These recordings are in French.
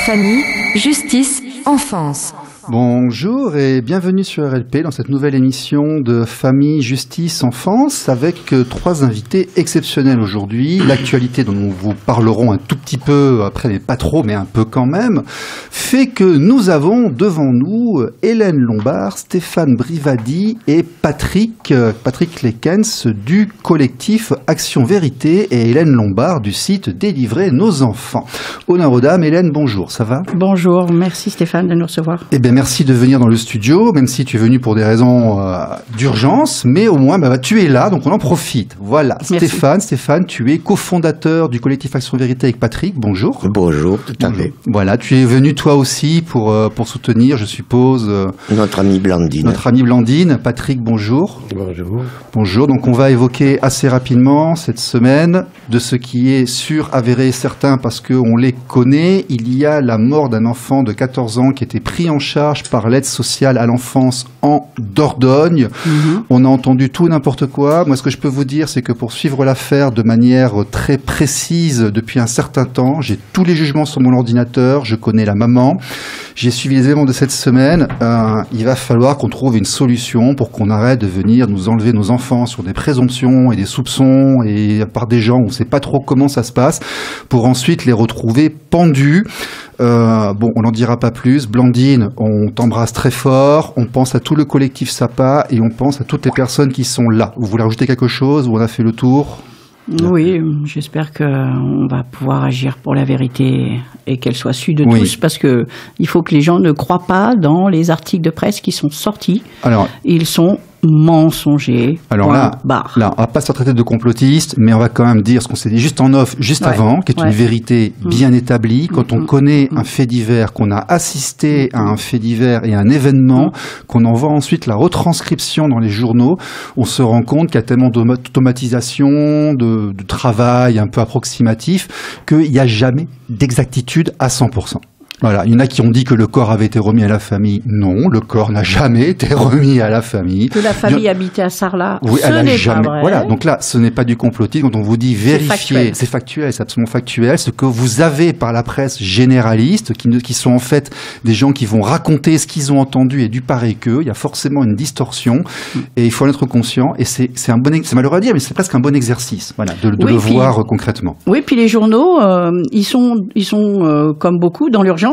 Famille, justice, enfance. Bonjour et bienvenue sur RLP dans cette nouvelle émission de Famille, Justice, Enfance avec trois invités exceptionnels aujourd'hui. L'actualité dont nous vous parlerons un tout petit peu après, mais pas trop, mais un peu quand même, fait que nous avons devant nous Hélène Lombard, Stéphane Brivadi et Patrick Lekens du collectif Action Vérité et Hélène Lombard du site Délivrer nos enfants. Honneur aux dames. Hélène, bonjour, ça va ? Bonjour, merci Stéphane de nous recevoir. Eh bien, merci de venir dans le studio, même si tu es venu pour des raisons d'urgence, mais au moins tu es là, donc on en profite. Voilà. Merci. Stéphane, tu es cofondateur du collectif Action Vérité avec Patrick. Bonjour. Bonjour, tout à fait. Voilà, tu es venu toi aussi pour soutenir, je suppose, notre amie Blandine. Patrick, bonjour. Bonjour. Bonjour. Donc on va évoquer assez rapidement cette semaine de ce qui est sûr, avéré et certain parce qu'on les connaît. Il y a la mort d'un enfant de 14 ans qui était pris en charge par l'aide sociale à l'enfance en Dordogne. On a entendu tout et n'importe quoi. Moi, ce que je peux vous dire, c'est que pour suivre l'affaire de manière très précise depuis un certain temps, j'ai tous les jugements sur mon ordinateur, je connais la maman, j'ai suivi les événements de cette semaine. Il va falloir qu'on trouve une solution pour qu'on arrête de venir nous enlever nos enfants sur des présomptions et des soupçons et par des gens où on ne sait pas trop comment ça se passe pour ensuite les retrouver pendus. On n'en dira pas plus. Blandine, on t'embrasse très fort. On pense à tout le collectif SAPA et on pense à toutes les personnes qui sont là. Vous voulez rajouter quelque chose ou on a fait le tour ? Oui, j'espère qu'on va pouvoir agir pour la vérité et qu'elle soit su de tous, parce que il faut que les gens ne croient pas dans les articles de presse qui sont sortis. Alors, ils sont mensongers. Alors là, on va pas se traiter de complotiste, mais on va quand même dire ce qu'on s'est dit juste en off, avant, qui est une vérité bien établie. Quand on connaît un fait divers, qu'on a assisté à un fait divers et à un événement, qu'on en voit ensuite la retranscription dans les journaux, on se rend compte qu'il y a tellement d'automatisation, de travail un peu approximatif, qu'il n'y a jamais d'exactitude à 100%. Voilà, il y en a qui ont dit que le corps avait été remis à la famille. Non, le corps n'a jamais été remis à la famille. Que la famille habitait à Sarlat. Oui, ce n'est jamais. Pas vrai. Voilà, donc là, ce n'est pas du complotisme. Quand on vous dit vérifier, c'est factuel, c'est absolument factuel. Ce que vous avez par la presse généraliste, qui sont en fait des gens qui vont raconter ce qu'ils ont entendu et du pareil qu'eux, il y a forcément une distorsion et il faut en être conscient. Et c'est malheureux à dire, mais c'est presque un bon exercice, voilà, de le voir concrètement. Oui, puis les journaux, ils sont comme beaucoup dans l'urgence.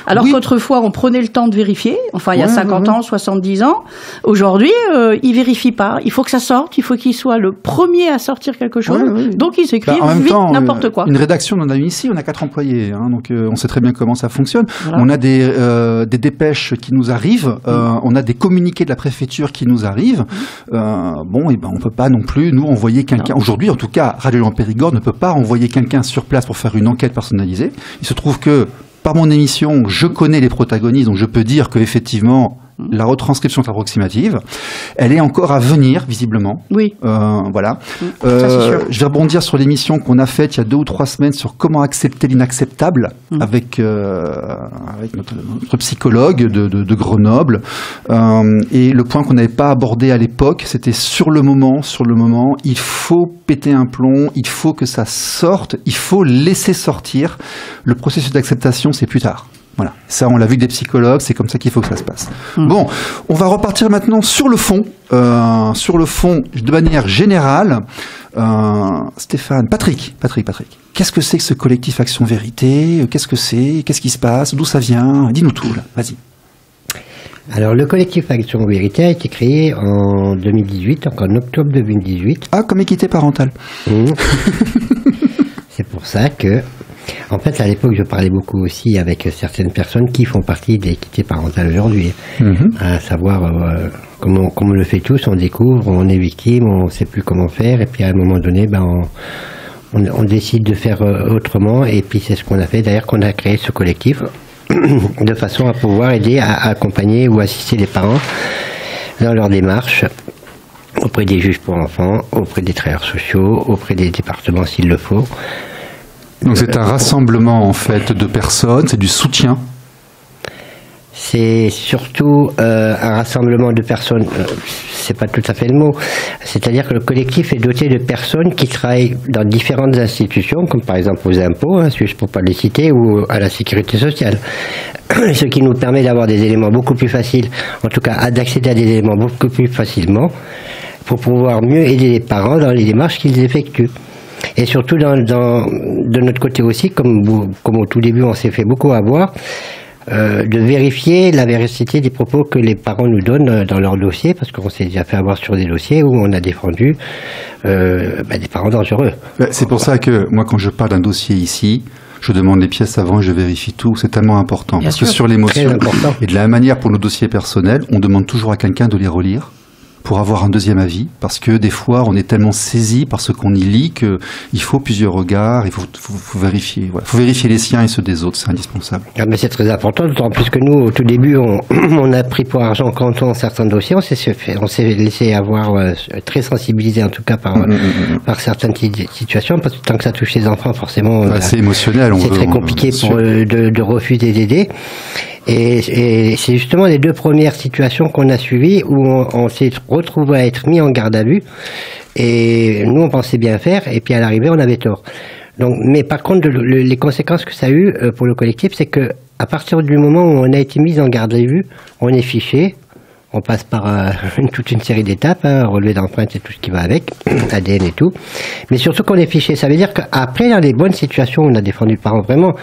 Alors qu'autrefois, on prenait le temps de vérifier. Enfin, il y a 50 ans, 70 ans. Aujourd'hui, ils vérifient pas. Il faut que ça sorte. Il faut qu'ils soient le premier à sortir quelque chose. Donc, ils écrivent n'importe quoi. Une rédaction, on en a eu ici. On a 4 employés. Donc, on sait très bien comment ça fonctionne. Voilà. On a des dépêches qui nous arrivent. On a des communiqués de la préfecture qui nous arrivent. On peut pas non plus, nous, envoyer quelqu'un. Aujourd'hui, en tout cas, Radio Laurent Périgord ne peut pas envoyer quelqu'un sur place pour faire une enquête personnalisée. Il se trouve que par mon émission, je connais les protagonistes, donc je peux dire qu'effectivement, la retranscription est approximative. Elle est encore à venir, visiblement. Oui. Voilà. Ça, c'est sûr. Je vais rebondir sur l'émission qu'on a faite il y a 2 ou 3 semaines sur comment accepter l'inacceptable avec notre psychologue de Grenoble. Et le point qu'on n'avait pas abordé à l'époque, c'était sur le moment, il faut péter un plomb, il faut que ça sorte, il faut laisser sortir. Le processus d'acceptation, c'est plus tard. Voilà, ça on l'a vu avec des psychologues, c'est comme ça qu'il faut que ça se passe. Bon, on va repartir maintenant sur le fond, de manière générale. Stéphane, Patrick, qu'est-ce que c'est que ce collectif Action Vérité ? Qu'est-ce que c'est ? Qu'est-ce qui se passe ? D'où ça vient ? Dis-nous tout, là, vas-y. Alors, le collectif Action Vérité a été créé en 2018, donc en octobre 2018. Ah, comme équité parentale. C'est pour ça que... En fait, à l'époque, je parlais beaucoup aussi avec certaines personnes qui font partie de l'équité parentale aujourd'hui. À savoir, comme on le fait tous, on découvre, on est victime, on ne sait plus comment faire, et puis à un moment donné, on décide de faire autrement, et puis c'est ce qu'on a fait, d'ailleurs, qu'on a créé ce collectif, de façon à pouvoir aider à accompagner ou assister les parents dans leur démarche auprès des juges pour enfants, auprès des travailleurs sociaux, auprès des départements s'il le faut. Donc c'est un rassemblement en fait de personnes, c'est du soutien. C'est surtout un rassemblement de personnes, c'est pas tout à fait le mot, c'est-à-dire que le collectif est doté de personnes qui travaillent dans différentes institutions, comme par exemple aux impôts, juste pour pas les citer, ou à la sécurité sociale. Ce qui nous permet d'avoir des éléments beaucoup plus faciles, en tout cas d'accéder à des éléments beaucoup plus facilement, pour pouvoir mieux aider les parents dans les démarches qu'ils effectuent. Et surtout de notre côté aussi, comme au tout début on s'est fait beaucoup avoir, de vérifier la véracité des propos que les parents nous donnent dans leurs dossiers, parce qu'on s'est déjà fait avoir sur des dossiers où on a défendu des parents dangereux. C'est pour ça que moi, quand je parle d'un dossier ici, je demande les pièces avant et je vérifie tout. C'est tellement important. Parce que sur l'émotion et de la même manière pour nos dossiers personnels, on demande toujours à quelqu'un de les relire pour avoir un deuxième avis, parce que des fois on est tellement saisi par ce qu'on y lit qu'il faut plusieurs regards, il faut vérifier. Voilà. Il faut vérifier les siens et ceux des autres, c'est indispensable. Ah mais c'est très important, d'autant plus que nous, au tout début, on a pris pour argent comptant certains dossiers, on s'est laissé avoir très sensibilisé en tout cas par certaines situations, parce que tant que ça touche les enfants, forcément, c'est émotionnel. C'est très compliqué de refuser d'aider. Et c'est justement les deux premières situations qu'on a suivies où on s'est retrouvé à être mis en garde à vue, et nous on pensait bien faire, et puis à l'arrivée on avait tort. Donc, mais par contre les conséquences que ça a eu pour le collectif, c'est que à partir du moment où on a été mis en garde à vue, on est fiché. On passe par toute une série d'étapes, relevé d'empreintes et tout ce qui va avec, ADN et tout. Mais surtout qu'on est fiché. Ça veut dire qu'après, dans les bonnes situations où on a défendu parents vraiment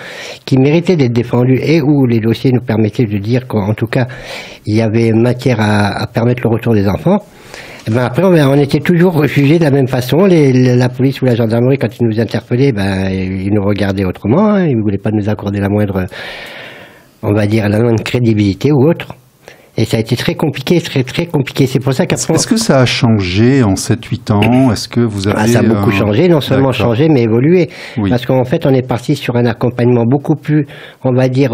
qui méritaient d'être défendus et où les dossiers nous permettaient de dire qu'en tout cas, il y avait matière à permettre le retour des enfants, et ben après, on était toujours jugés de la même façon. La police ou la gendarmerie, quand ils nous interpellaient, ils nous regardaient autrement. Ils ne voulaient pas nous accorder la moindre, on va dire, la moindre crédibilité ou autre. Et ça a été très compliqué, très très compliqué. C'est pour ça qu'après... Est-ce que ça a changé en 7-8 ans? Est-ce que vous avez... ça a beaucoup changé, non seulement changé, mais évolué. Oui. Parce qu'en fait, on est parti sur un accompagnement beaucoup plus, on va dire,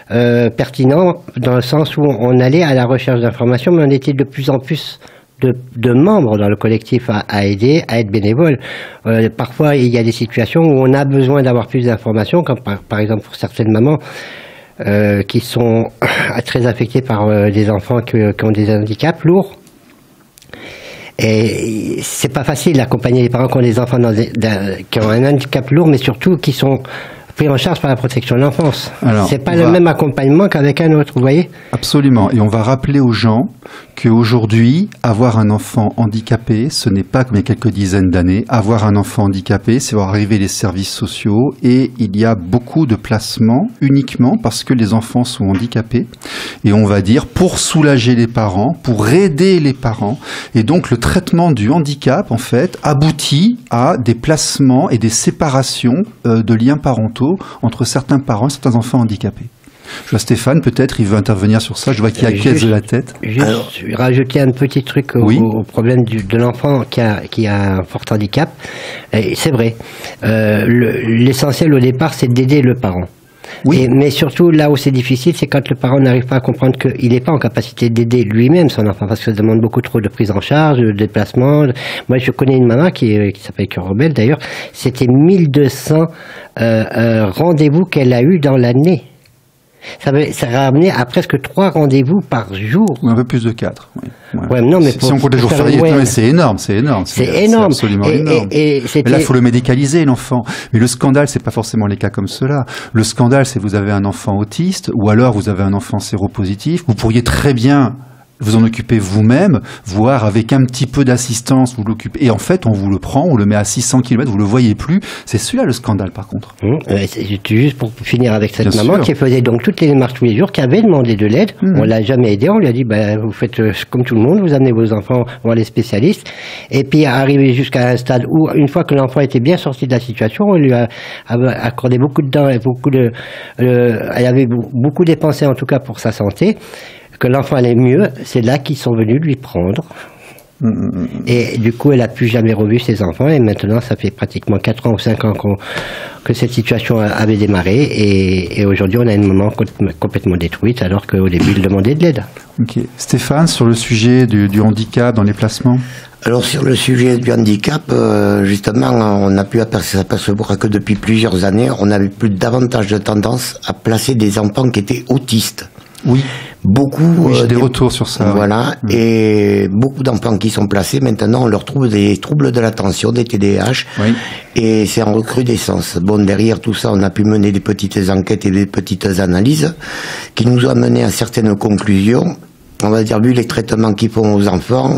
pertinent, dans le sens où on allait à la recherche d'informations, mais on était de plus en plus de membres dans le collectif à aider, à être bénévoles. Parfois, il y a des situations où on a besoin d'avoir plus d'informations, comme par exemple pour certaines mamans, qui sont très affectés par des enfants qui ont des handicaps lourds. Et c'est pas facile d'accompagner les parents qui ont des enfants qui ont un handicap lourd, mais surtout qui sont pris en charge par la protection de l'enfance. C'est pas le même accompagnement qu'avec un autre, vous voyez? Absolument. Et on va rappeler aux gens qu'aujourd'hui, avoir un enfant handicapé, ce n'est pas comme il y a quelques dizaines d'années. Avoir un enfant handicapé, c'est voir arriver les services sociaux, et il y a beaucoup de placements uniquement parce que les enfants sont handicapés. Et on va dire, pour soulager les parents, pour aider les parents. Et donc, le traitement du handicap, en fait, aboutit à des placements et des séparations de liens parentaux entre certains parents et certains enfants handicapés. Je vois Stéphane, peut-être, il veut intervenir sur ça. Je vois qu'il acquiesce de la tête. Juste rajouter un petit truc au problème de l'enfant qui a un fort handicap. C'est vrai. L'essentiel au départ, c'est d'aider le parent. Oui. Mais surtout, là où c'est difficile, c'est quand le parent n'arrive pas à comprendre qu'il n'est pas en capacité d'aider lui-même son enfant, parce que ça demande beaucoup trop de prise en charge, de déplacement. Moi, je connais une maman qui s'appelle Cœur Rebelle, d'ailleurs. C'était 1200 rendez-vous qu'elle a eu dans l'année. Ça a ramené à presque 3 rendez-vous par jour. Un peu plus de 4. Oui. Ouais, non, mais si on compte les jours fériés, c'est énorme, c'est énorme. C'est énorme. Absolument énorme. Mais là, il faut le médicaliser, l'enfant. Mais le scandale, c'est pas forcément les cas comme cela. Le scandale, c'est que vous avez un enfant autiste, ou alors vous avez un enfant séropositif. Vous pourriez très bien vous en occuper vous-même, voire avec un petit peu d'assistance, vous l'occupez. Et en fait, on vous le prend, on le met à 600 km, vous le voyez plus. C'est celui-là le scandale, par contre. C'est juste pour finir avec cette maman qui faisait donc toutes les démarches tous les jours, qui avait demandé de l'aide. On l'a jamais aidé, on lui a dit, vous faites comme tout le monde, vous amenez vos enfants voir les spécialistes. Et puis, arrivé jusqu'à un stade où, une fois que l'enfant était bien sorti de la situation, on lui a accordé beaucoup de temps et elle avait beaucoup dépensé, en tout cas, pour sa santé. Que l'enfant allait mieux, c'est là qu'ils sont venus lui prendre Et du coup, elle a plus jamais revu ses enfants. Et maintenant, ça fait pratiquement 4 ans ou 5 ans que cette situation avait démarré. Et aujourd'hui, on a une maman complètement détruite, alors qu'au début, elle demandait de l'aide. Ok. Stéphane, sur le sujet du handicap dans les placements? Alors sur le sujet du handicap, justement, on a pu s'apercevoir que depuis plusieurs années, on avait plus davantage de tendance à placer des enfants qui étaient autistes. Oui. Beaucoup. J'ai des retours sur ça. Voilà. Oui. Et beaucoup d'enfants qui sont placés, maintenant, on leur trouve des troubles de l'attention, des TDAH. Oui. Et c'est en recrudescence. Bon, derrière tout ça, on a pu mener des petites enquêtes et des petites analyses qui nous ont amené à certaines conclusions. On va dire, vu les traitements qu'ils font aux enfants,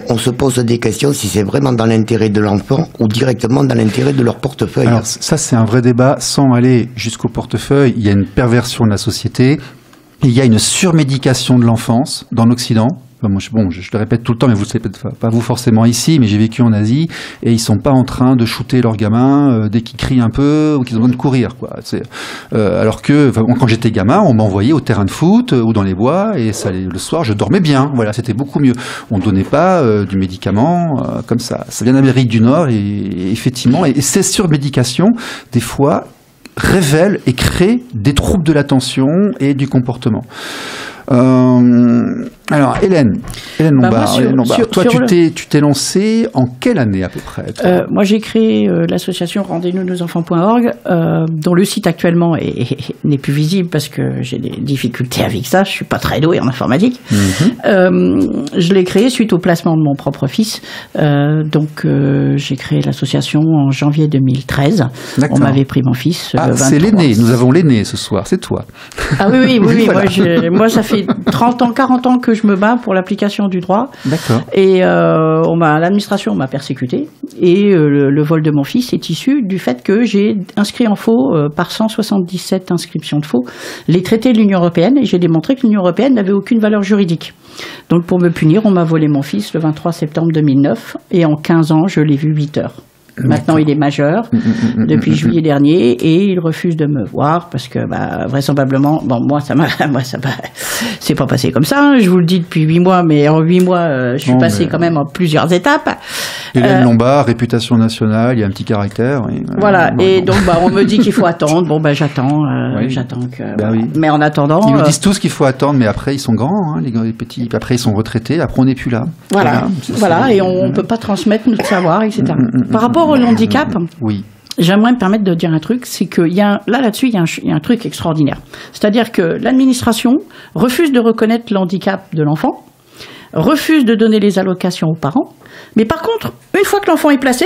on se pose des questions si c'est vraiment dans l'intérêt de l'enfant ou directement dans l'intérêt de leur portefeuille. Alors ça, c'est un vrai débat. Sans aller jusqu'au portefeuille, il y a une perversion de la société. Il y a une surmédication de l'enfance dans l'Occident. Enfin, moi, je le répète tout le temps, mais vous le savez peut-être pas vous forcément ici, mais j'ai vécu en Asie, et ils sont pas en train de shooter leurs gamins dès qu'ils crient un peu ou qu'ils ont besoin de courir, quoi. Alors que quand j'étais gamin, on m'envoyait au terrain de foot ou dans les bois, et ça, le soir, je dormais bien. Voilà, c'était beaucoup mieux. On ne donnait pas du médicament comme ça. Ça vient d'Amérique du Nord, et effectivement, et ces surmédications, des fois, révèle et crée des troubles de l'attention et du comportement. Alors, Hélène Lombard, toi, tu t'es lancée en quelle année à peu près? Moi, j'ai créé l'association Rendez-nous-nos-enfants.org, dont le site actuellement n'est plus visible parce que j'ai des difficultés avec ça. Je suis pas très doué en informatique. Je l'ai créé suite au placement de mon propre fils. J'ai créé l'association en janvier 2013. D'accord. On m'avait pris mon fils. C'est l'aîné. Nous avons l'aîné ce soir. C'est toi. Ah oui. Voilà. Moi, ça fait 30 ans, 40 ans que je me bats pour l'application du droit. D'accord. Et l'administration m'a persécuté. Et le vol de mon fils est issu du fait que j'ai inscrit en faux, par 177 inscriptions de faux, les traités de l'Union européenne. Et j'ai démontré que l'Union européenne n'avait aucune valeur juridique. Donc pour me punir, on m'a volé mon fils le 23 septembre 2009. Et en 15 ans, je l'ai vu 8 heures. Maintenant, il est majeur depuis juillet dernier et il refuse de me voir parce que, vraisemblablement, moi, c'est pas passé comme ça. Hein, je vous le dis depuis 8 mois, mais en 8 mois, je suis passé quand même en plusieurs étapes. Hélène Lombard, réputation nationale, il y a un petit caractère. Voilà. Et donc, on me dit qu'il faut attendre. Bon, j'attends. J'attends que. Oui. Mais en attendant. Ils nous disent tous qu'il faut attendre, mais après, ils sont grands, hein, les petits. Après, ils sont retraités. Après, on n'est plus là. Voilà. Et on peut pas transmettre notre savoir, etc. Par rapport au handicap, oui. J'aimerais me permettre de dire un truc, c'est que là-dessus, il y a un truc extraordinaire. C'est-à-dire que l'administration refuse de reconnaître le handicap de l'enfant, refuse de donner les allocations aux parents, mais par contre, une fois que l'enfant est placé,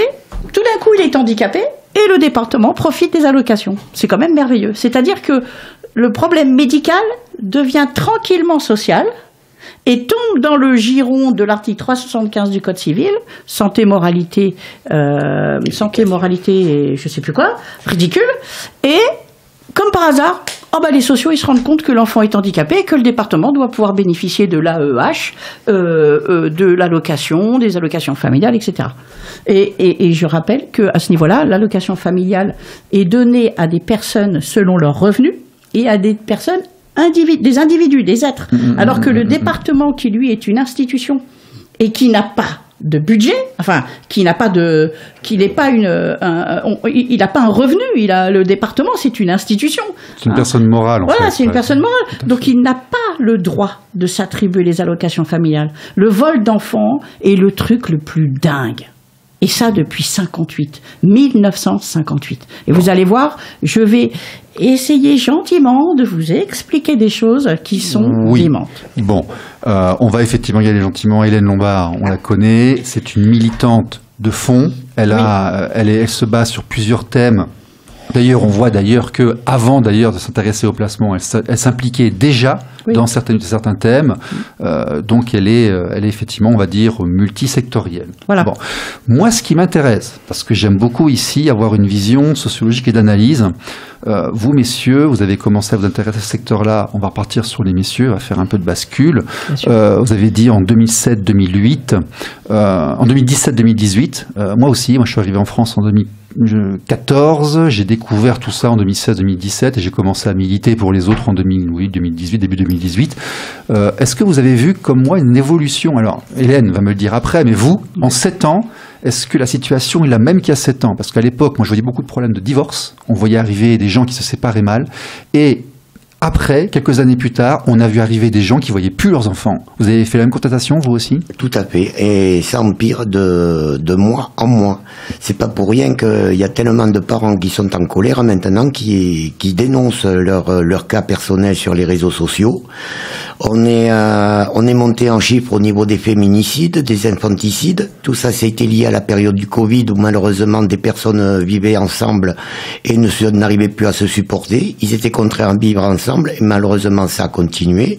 tout d'un coup, il est handicapé et le département profite des allocations. C'est quand même merveilleux. C'est-à-dire que le problème médical devient tranquillement social et tombe dans le giron de l'article 375 du Code civil, santé, moralité, et je sais plus quoi, ridicule, et comme par hasard, les sociaux ils se rendent compte que l'enfant est handicapé et que le département doit pouvoir bénéficier de l'AEH, de l'allocation, des allocations familiales, etc. Et je rappelle qu'à ce niveau-là, l'allocation familiale est donnée à des personnes selon leurs revenus et à des personnes des individus, des êtres, alors que le département, qui lui est une institution et qui n'a pas de budget, il n'a pas un revenu. Le département, c'est une institution. C'est une personne morale. C'est une personne morale. Donc il n'a pas le droit de s'attribuer les allocations familiales. Le vol d'enfants est le truc le plus dingue. Et ça depuis 1958. Et vous allez voir, je vais essayer gentiment de vous expliquer des choses qui sont démentes. Bon, on va effectivement y aller gentiment. Hélène Lombard, on la connaît, c'est une militante de fond. Elle se base sur plusieurs thèmes. D'ailleurs, on voit que avant de s'intéresser au placement, elle s'impliquait déjà dans certains thèmes. Donc, elle est effectivement, on va dire, multisectorielle. Voilà. Bon, moi, ce qui m'intéresse, parce que j'aime beaucoup ici avoir une vision sociologique et d'analyse. Vous, messieurs, vous avez commencé à vous intéresser à ce secteur-là. On va repartir sur les messieurs, on va faire un peu de bascule. Vous avez dit en 2007-2008, en 2017-2018. Moi aussi, je suis arrivé en France en 2014, j'ai découvert tout ça en 2016-2017 et j'ai commencé à militer pour les autres en 2018, début 2018. Est-ce que vous avez vu, comme moi, une évolution? Alors, Hélène va me le dire après, mais vous, en 7 ans, est-ce que la situation est la même qu'il y a 7 ans? Parce qu'à l'époque, moi, je voyais beaucoup de problèmes de divorce. On voyait arriver des gens qui se séparaient mal. Et après, quelques années plus tard, on a vu arriver des gens qui voyaient plus leurs enfants. Vous avez fait la même constatation, vous aussi? Tout à fait. Et ça empire de mois en mois. C'est pas pour rien qu'il y a tellement de parents qui sont en colère maintenant, qui dénoncent leur cas personnel sur les réseaux sociaux. On est monté en chiffres au niveau des féminicides, des infanticides. Tout ça, c'était lié à la période du Covid où malheureusement des personnes vivaient ensemble et n'arrivaient plus à se supporter. Ils étaient contraints à vivre ensemble. Et malheureusement, ça a continué.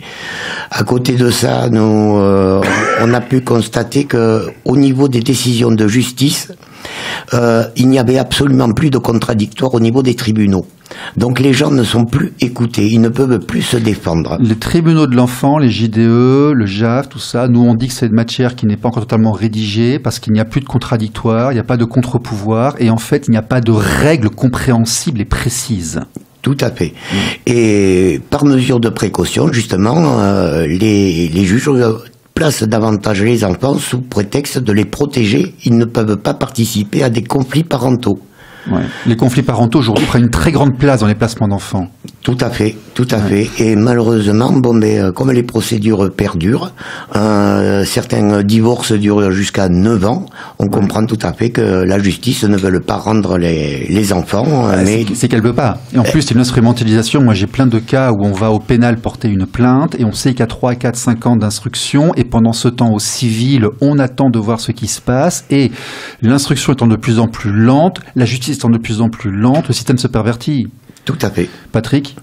À côté de ça, nous, on a pu constater que, au niveau des décisions de justice, il n'y avait absolument plus de contradictoire au niveau des tribunaux. Donc les gens ne sont plus écoutés, ils ne peuvent plus se défendre. Les tribunaux de l'enfant, les JDE, le JAF, tout ça, nous on dit que c'est une matière qui n'est pas encore totalement rédigée parce qu'il n'y a plus de contradictoire, il n'y a pas de contre-pouvoir et en fait il n'y a pas de règles compréhensibles et précises. Tout à fait. Et par mesure de précaution, justement, les juges placent davantage les enfants sous prétexte de les protéger. Ils ne peuvent pas participer à des conflits parentaux. Ouais. Les conflits parentaux aujourd'hui prennent une très grande place dans les placements d'enfants. Tout à fait, tout à fait. Et malheureusement, comme les procédures perdurent, certains divorces durent jusqu'à 9 ans, on comprend tout à fait que la justice ne veut pas rendre les enfants. Mais c'est qu'elle veut pas. Et en plus, c'est une instrumentalisation. Moi, j'ai plein de cas où on va au pénal porter une plainte et on sait qu'il y a 3, 4, 5 ans d'instruction et pendant ce temps, au civil, on attend de voir ce qui se passe et l'instruction étant de plus en plus lente, la justice étant de plus en plus lente, le système se pervertit. Tout à fait. Patrick?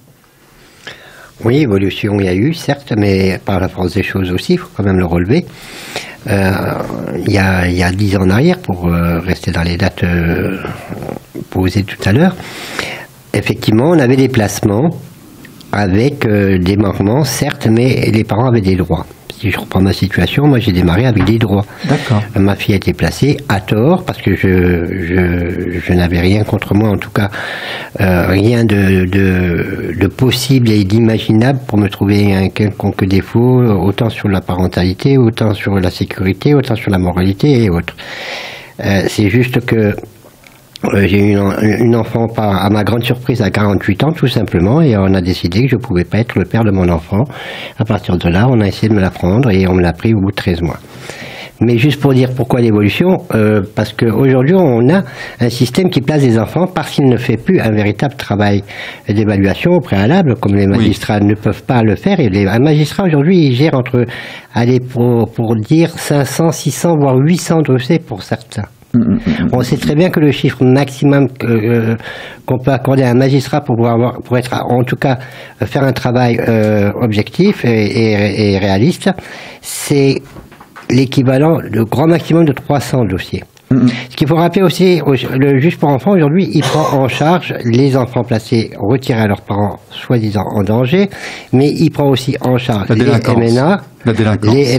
Oui, évolution il y a eu, certes, mais par la force des choses aussi, il faut quand même le relever. Il y a 10 ans en arrière, pour rester dans les dates posées tout à l'heure, effectivement, on avait des placements avec des manquements, certes, mais les parents avaient des droits. Si je reprends ma situation, moi j'ai démarré avec des droits. D'accord. Ma fille a été placée à tort parce que je n'avais rien contre moi, en tout cas rien de possible et d'imaginable pour me trouver un quelconque défaut, autant sur la parentalité, autant sur la sécurité, autant sur la moralité et autres. C'est juste que j'ai eu une enfant, à ma grande surprise, à 48 ans, tout simplement, et on a décidé que je pouvais pas être le père de mon enfant. À partir de là, on a essayé de me la prendre, et on me l'a pris au bout de 13 mois. Mais juste pour dire pourquoi l'évolution, parce qu'aujourd'hui, on a un système qui place des enfants parce qu'il ne fait plus un véritable travail d'évaluation au préalable, comme les magistrats ne peuvent pas le faire. Et un magistrat, aujourd'hui, il gère pour dire 500, 600, voire 800 dossiers pour certains. On sait très bien que le chiffre maximum qu'on peut accorder à un magistrat pour être, en tout cas, faire un travail objectif et réaliste, c'est l'équivalent, le grand maximum de 300 dossiers. Ce qu'il faut rappeler aussi, le juge pour enfants, aujourd'hui, il prend en charge les enfants placés, retirés à leurs parents, soi-disant en danger, mais il prend aussi en charge les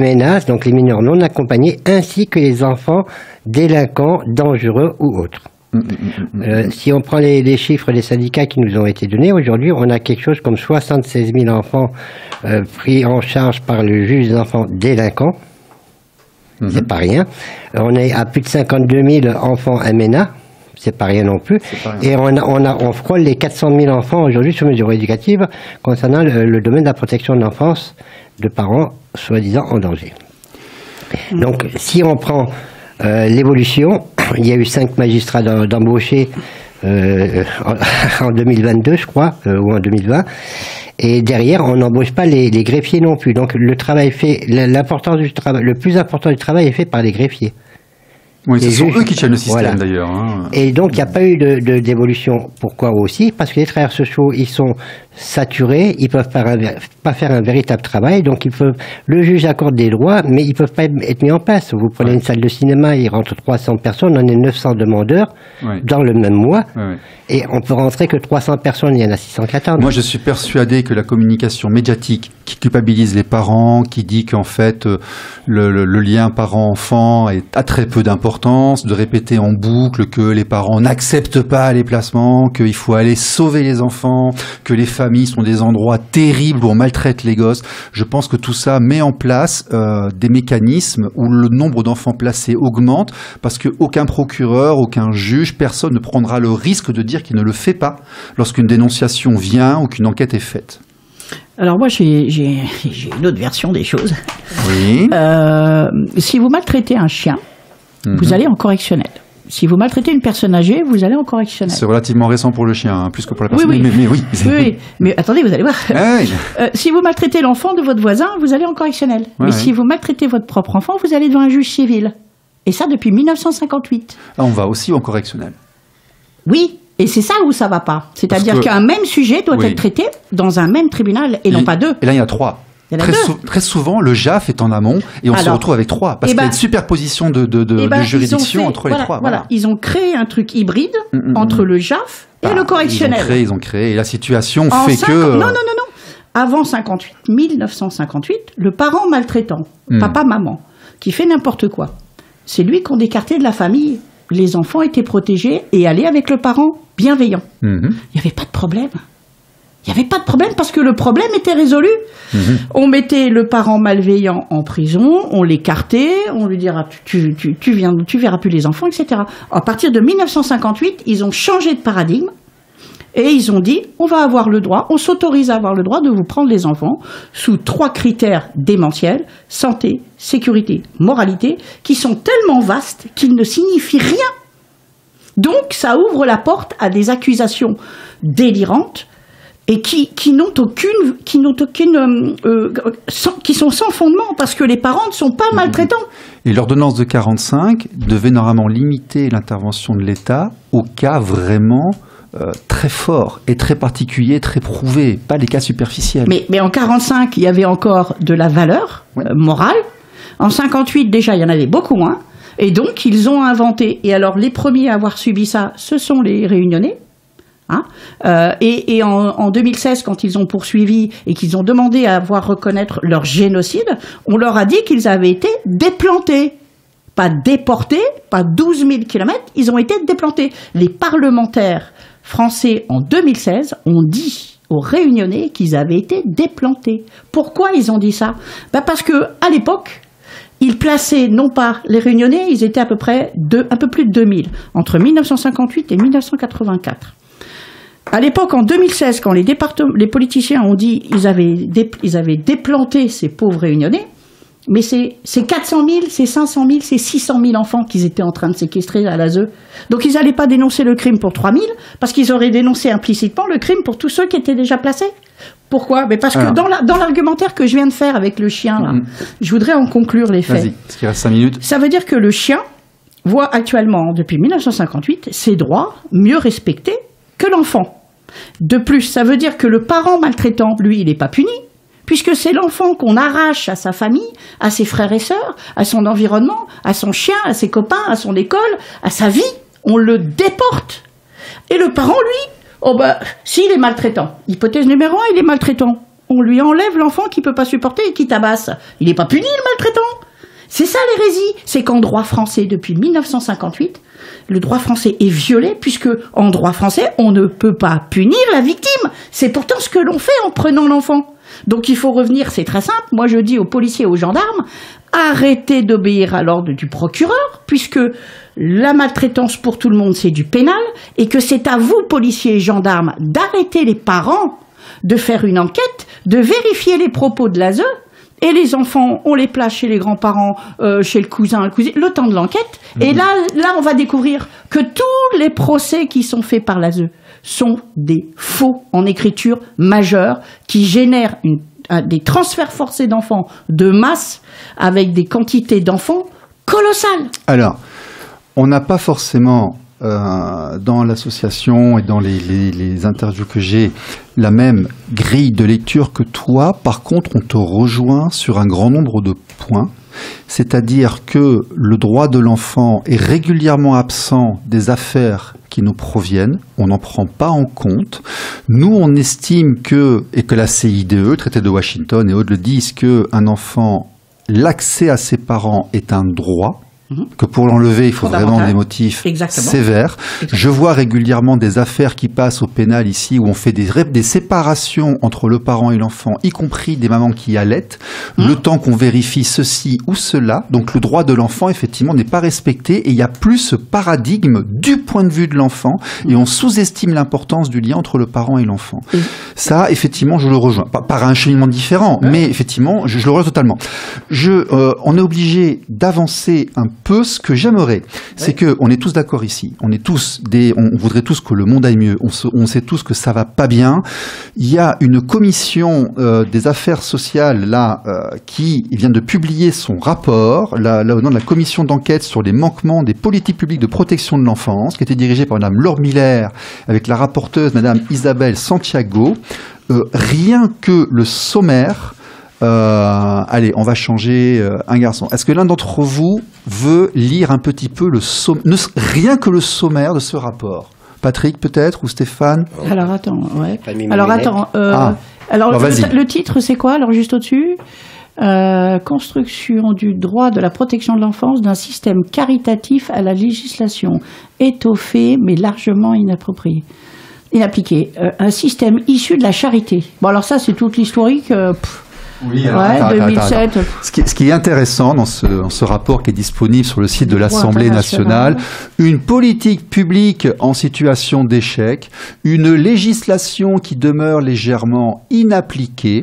MNA, donc les mineurs non accompagnés, ainsi que les enfants délinquants, dangereux ou autres. Si on prend les chiffres des syndicats qui nous ont été donnés, aujourd'hui, on a quelque chose comme 76 000 enfants pris en charge par le juge des enfants délinquants. C'est pas rien. On est à plus de 52 000 enfants MNA, c'est pas rien non plus. Et on frôle les 400 000 enfants aujourd'hui sur mesure éducative concernant le domaine de la protection de l'enfance de parents soi-disant en danger. Donc, si on prend l'évolution, il y a eu 5 magistrats d'embauchés en 2022, je crois, ou en 2020. Et derrière, on n'embauche pas les greffiers non plus. Donc le travail fait, l'importance du travail, le plus important du travail est fait par les greffiers. Oui, ce sont eux qui tiennent le système d'ailleurs. Hein. Et donc il n'y a pas eu d'évolution. Pourquoi aussi? Parce que les travailleurs sociaux, ils sont saturés, ils peuvent pas faire un véritable travail, donc le juge accorde des droits, mais ils peuvent pas être mis en place. Vous prenez une salle de cinéma, il rentre 300 personnes, on est 900 demandeurs dans le même mois, et on peut rentrer que 300 personnes, il y en a 600 qui attendent. Moi je suis persuadé que la communication médiatique qui culpabilise les parents, qui dit qu'en fait le lien parent-enfant a très peu d'importance, de répéter en boucle que les parents n'acceptent pas les placements, qu'il faut aller sauver les enfants, que les familles sont des endroits terribles où on maltraite les gosses. Je pense que tout ça met en place des mécanismes où le nombre d'enfants placés augmente parce qu'aucun procureur, aucun juge, personne ne prendra le risque de dire qu'il ne le fait pas lorsqu'une dénonciation vient ou qu'une enquête est faite. Alors moi, j'ai une autre version des choses. Oui. Si vous maltraitez un chien, vous allez en correctionnel. Si vous maltraitez une personne âgée, vous allez en correctionnel. C'est relativement récent pour le chien, hein, plus que pour la personne. Oui. Mais oui. Oui, mais attendez, vous allez voir. Oui. Si vous maltraitez l'enfant de votre voisin, vous allez en correctionnel. Mais si vous maltraitez votre propre enfant, vous allez devant un juge civil. Et ça depuis 1958. Ah, on va aussi en correctionnel. Oui. Et c'est ça où ça va pas. C'est-à-dire qu'un même sujet doit être traité dans un même tribunal et non pas deux. Et là, il y en a trois. Très souvent, le JAF est en amont et on se retrouve avec trois. Parce qu'il y a une superposition de juridiction entre les trois. Voilà. Ils ont créé un truc hybride entre le JAF et le correctionnel. Ils ont créé. Et la situation fait que... Non. Avant 1958, le parent maltraitant, papa-maman, qui fait n'importe quoi, c'est lui qu'on écartait de la famille. Les enfants étaient protégés et allaient avec le parent bienveillant. Il n'y avait pas de problème. Il n'y avait pas de problème parce que le problème était résolu. On mettait le parent malveillant en prison, on l'écartait, on lui dira tu verras plus les enfants, etc. À partir de 1958, ils ont changé de paradigme et ils ont dit on s'autorise à avoir le droit de vous prendre les enfants sous 3 critères démentiels, santé, sécurité, moralité, qui sont tellement vastes qu'ils ne signifient rien. Donc ça ouvre la porte à des accusations délirantes et qui sont sans fondement parce que les parents ne sont pas maltraitants. Et l'ordonnance de 45 devait normalement limiter l'intervention de l'État aux cas vraiment très forts et très particuliers, très prouvés, pas les cas superficiels. Mais en 45, il y avait encore de la valeur morale. En 58, déjà, il y en avait beaucoup moins. Et donc, ils ont inventé. Et alors, les premiers à avoir subi ça, ce sont les Réunionnais. Et en 2016, quand ils ont poursuivi et qu'ils ont demandé à voir reconnaître leur génocide, on leur a dit qu'ils avaient été déplantés. Pas déportés, pas 12 000 kilomètres, ils ont été déplantés. Les parlementaires français, en 2016, ont dit aux Réunionnais qu'ils avaient été déplantés. Pourquoi ils ont dit ça ? Parce qu'à l'époque, ils plaçaient, non pas les Réunionnais, ils étaient à peu près un peu plus de 2000, entre 1958 et 1984. À l'époque, en 2016, quand les politiciens ont dit qu'ils avaient déplanté ces pauvres Réunionnais, mais c'est 400 000, c'est 500 000, c'est 600 000 enfants qu'ils étaient en train de séquestrer à l'ASE. Donc ils n'allaient pas dénoncer le crime pour 3 000, parce qu'ils auraient dénoncé implicitement le crime pour tous ceux qui étaient déjà placés. Pourquoi ? Mais parce que dans l'argumentaire que je viens de faire avec le chien, là, je voudrais en conclure les faits. Vas-y, parce qu'il reste 5 minutes. Ça veut dire que le chien voit actuellement, depuis 1958, ses droits mieux respectés que l'enfant. De plus, ça veut dire que le parent maltraitant, lui, il n'est pas puni, puisque c'est l'enfant qu'on arrache à sa famille, à ses frères et sœurs, à son environnement, à son chien, à ses copains, à son école, à sa vie. On le déporte. Et le parent, lui, s'il est maltraitant, hypothèse numéro 1, il est maltraitant. On lui enlève l'enfant qu'il ne peut pas supporter et qui tabasse. Il n'est pas puni, le maltraitant. C'est ça l'hérésie. C'est qu'en droit français, depuis 1958, le droit français est violé, puisque en droit français, on ne peut pas punir la victime. C'est pourtant ce que l'on fait en prenant l'enfant. Donc il faut revenir, c'est très simple. Moi je dis aux policiers et aux gendarmes, arrêtez d'obéir à l'ordre du procureur, puisque la maltraitance pour tout le monde c'est du pénal, et que c'est à vous, policiers et gendarmes, d'arrêter les parents, de faire une enquête, de vérifier les propos de l'ASE, et les enfants, on les place chez les grands-parents, chez le cousin, la cousine, le temps de l'enquête. Et là, on va découvrir que tous les procès qui sont faits par l'ASE sont des faux en écriture majeure qui génèrent des transferts forcés d'enfants de masse avec des quantités d'enfants colossales. Alors, on n'a pas forcément dans l'association et dans les interviews que j'ai la même grille de lecture que toi. Par contre, on te rejoint sur un grand nombre de points. C'est-à-dire que le droit de l'enfant est régulièrement absent des affaires qui nous proviennent, on n'en prend pas en compte. Nous, on estime et que la CIDE, le traité de Washington et autres le disent, qu'un enfant, l'accès à ses parents est un droit, que pour l'enlever, il faut vraiment des motifs sévères. Je vois régulièrement des affaires qui passent au pénal ici où on fait des séparations entre le parent et l'enfant, y compris des mamans qui allaitent, le temps qu'on vérifie ceci ou cela. Donc le droit de l'enfant, effectivement, n'est pas respecté et il n'y a plus ce paradigme du point de vue de l'enfant et on sous-estime l'importance du lien entre le parent et l'enfant. Ça, effectivement, je le rejoins. Par un cheminement différent, mais effectivement, je le rejoins totalement. On est obligé d'avancer un peu. Ce que j'aimerais, c'est que on est tous d'accord ici. On voudrait tous que le monde aille mieux. On sait tous que ça va pas bien. Il y a une commission des affaires sociales là qui vient de publier son rapport, là au nom de la commission d'enquête sur les manquements des politiques publiques de protection de l'enfance, qui a été dirigée par Madame Laure Miller avec la rapporteuse Madame Isabelle Santiago. Rien que le sommaire. Allez, on va changer un garçon. Est-ce que l'un d'entre vous veut lire un petit peu rien que le sommaire de ce rapport? Patrick, peut-être, ou Stéphane? Alors, attends, ouais. Le titre, c'est quoi, alors, juste au-dessus? Construction du droit de la protection de l'enfance d'un système caritatif à la législation étoffée, mais largement inapproprié. Inappliqué. Un système issu de la charité. Bon, alors ça, c'est toute l'historique... Oui, alors, 2007. Ce qui est intéressant dans ce rapport qui est disponible sur le site de l'Assemblée nationale, une politique publique en situation d'échec, une législation qui demeure légèrement inappliquée.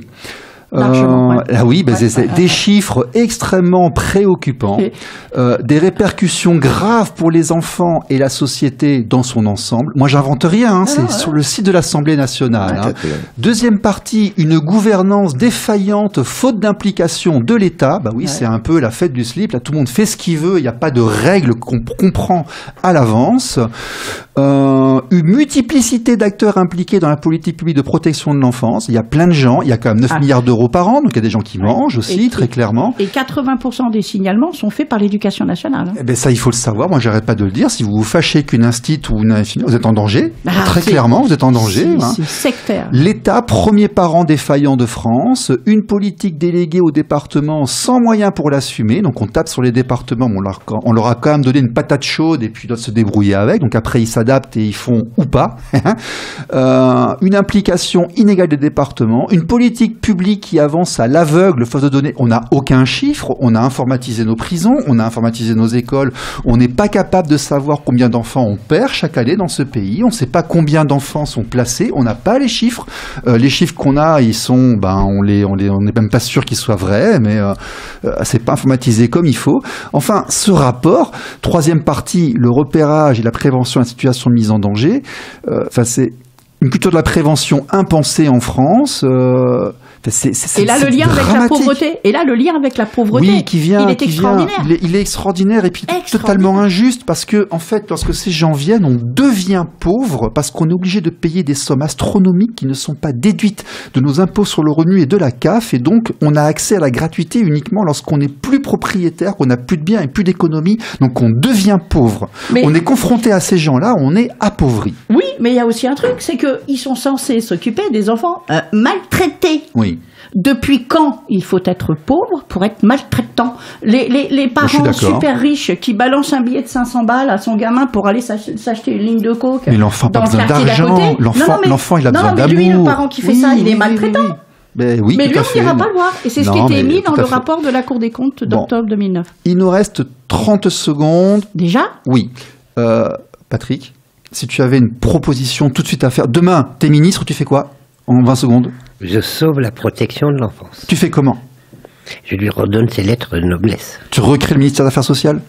Des chiffres extrêmement préoccupants, des répercussions graves pour les enfants et la société dans son ensemble. Moi, j'invente rien, c'est sur le site de l'Assemblée nationale. Deuxième partie, une gouvernance défaillante, faute d'implication de l'État. C'est un peu la fête du slip. Là, tout le monde fait ce qu'il veut. Il n'y a pas de règles qu'on comprend à l'avance. Une multiplicité d'acteurs impliqués dans la politique publique de protection de l'enfance. Il y a plein de gens. Il y a quand même 9 milliards d'euros par an, donc il y a des gens qui mangent aussi, très clairement. Et 80% des signalements sont faits par l'éducation nationale. Eh bien, ça, il faut le savoir. Moi, j'arrête pas de le dire. Si vous vous fâchez qu'une instit ou une vous êtes en danger. Très clairement, vous êtes en danger. C'est sectaire. L'État, premier parent défaillant de France, une politique déléguée aux départements sans moyens pour l'assumer. Donc, on tape sur les départements, mais on leur a quand même donné une patate chaude et puis ils doivent se débrouiller avec. Donc, après, ils s'adaptent et ils font ou pas. Une implication inégale des départements, une politique publique qui avance à l'aveugle, faute de données. On n'a aucun chiffre, on a informatisé nos prisons, on a informatisé nos écoles, on n'est pas capable de savoir combien d'enfants on perd chaque année dans ce pays, on ne sait pas combien d'enfants sont placés, on n'a pas les chiffres. Les chiffres qu'on a, ils sont, on n'est même pas sûr qu'ils soient vrais, mais c'est pas informatisé comme il faut. Enfin, ce rapport, troisième partie, le repérage et la prévention de la situation de mise en danger, c'est une culture de la prévention impensée en France. Et là, le lien avec la pauvreté. Oui, il est extraordinaire. Il est extraordinaire et puis totalement injuste parce que, en fait, lorsque ces gens viennent, on devient pauvre parce qu'on est obligé de payer des sommes astronomiques qui ne sont pas déduites de nos impôts sur le revenu et de la CAF. Et donc, on a accès à la gratuité uniquement lorsqu'on n'est plus propriétaire, qu'on n'a plus de biens et plus d'économie. Donc, on devient pauvre. On est confronté à ces gens-là, on est appauvri. Oui, mais il y a aussi un truc, c'est qu'ils sont censés s'occuper des enfants maltraités. Oui. Depuis quand il faut être pauvre pour être maltraitant? Les parents super riches qui balancent un billet de 500 balles à son gamin pour aller s'acheter une ligne de coke. Mais l'enfant n'a pas besoin d'argent. L'enfant, il a besoin d'amour. Mais lui, le parent qui fait ça, il est maltraitant. Mais lui, on n'ira pas le voir. Et c'est ce qui était mis dans le rapport de la Cour des comptes d'octobre 2009. Il nous reste 30 secondes. Déjà? Oui. Patrick, si tu avais une proposition tout de suite à faire, demain, t'es ministre, tu fais quoi en 20 secondes? Je sauve la protection de l'enfance. Tu fais comment? Je lui redonne ses lettres de noblesse. Tu recrées le ministère des Affaires sociales?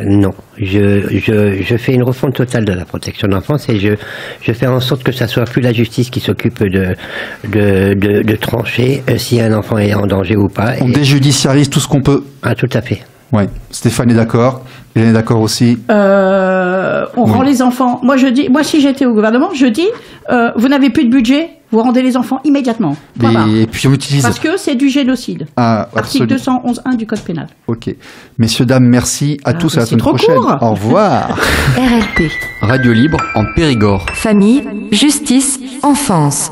Non, je fais une refonte totale de la protection de l'enfance et je fais en sorte que ça soit plus la justice qui s'occupe de trancher si un enfant est en danger ou pas. On déjudiciarise tout ce qu'on peut. Ah, tout à fait. Oui, Stéphane est d'accord. Hélène est d'accord aussi. On rend les enfants. Moi, si j'étais au gouvernement, je dis, vous n'avez plus de budget, Vous rendez les enfants immédiatement. Et puis on utilise... Parce que c'est du génocide. Article 211.1 du Code pénal. Ok. Messieurs, dames, merci à tous. À la semaine prochaine. Court. Au revoir. RLP. Radio libre en Périgord. Famille, justice, enfance.